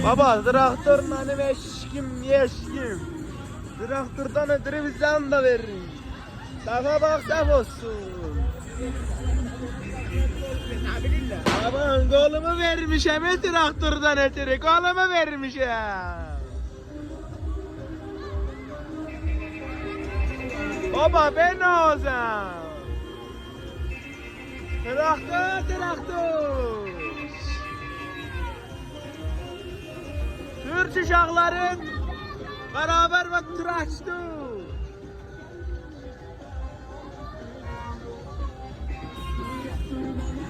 Baba traktörün benim eşkim yeşkim. Traktörden ötürü bizden de verin. Safa bak saf olsun. Aman kolumu vermişim traktörden ötürü. Kolumu vermişim. Baba ben ne olacağım? Traktör. Türk uşakların beraber ve tur açtı.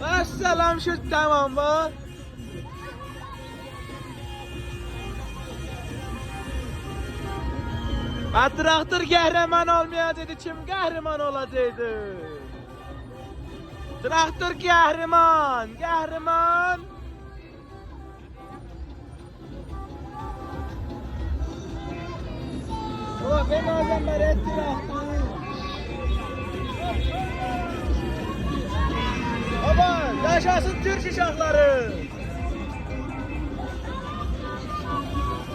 Vesselam şu tamam mı? Traktör kahraman olmayacaktı, kim kahraman olacaktı? Traktör kahraman. Baba ben o zaman traktör. Baba yaşasın Türk uşakları.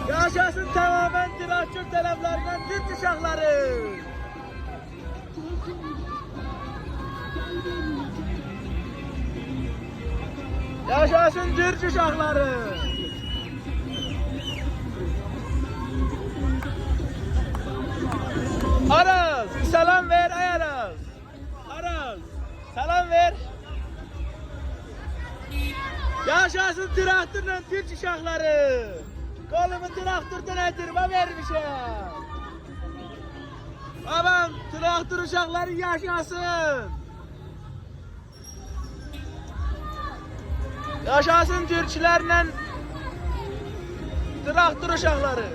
Yaşasın tamamen traktör taraflarından Türk uşakları. Yaşasın Türk uşakları. Aras, selam ver Aras. Aras, selam ver. Yaşasın traktörle Türk uşakları. Kolumu traktörden ötürüme vermişim. Babam traktör uşakları yaşasın. Yaşasın Türkçülerle traktör uşakları.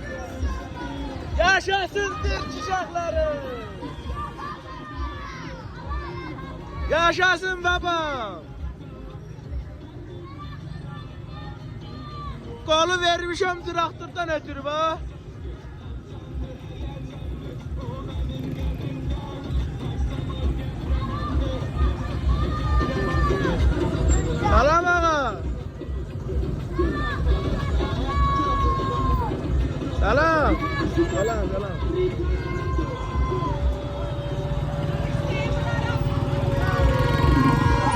Yaşasın Türk uşakları. Yaşasın babam. Kolu vermişim traktörden ötürü bak. Salam ağa. Salam.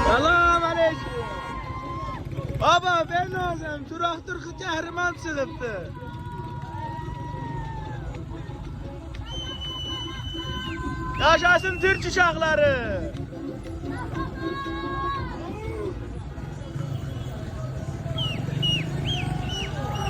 Salam aleyküm. Baba ben ne olacağım? Traktör kahraman çıkıptı. Yaşasın Türk uşakları.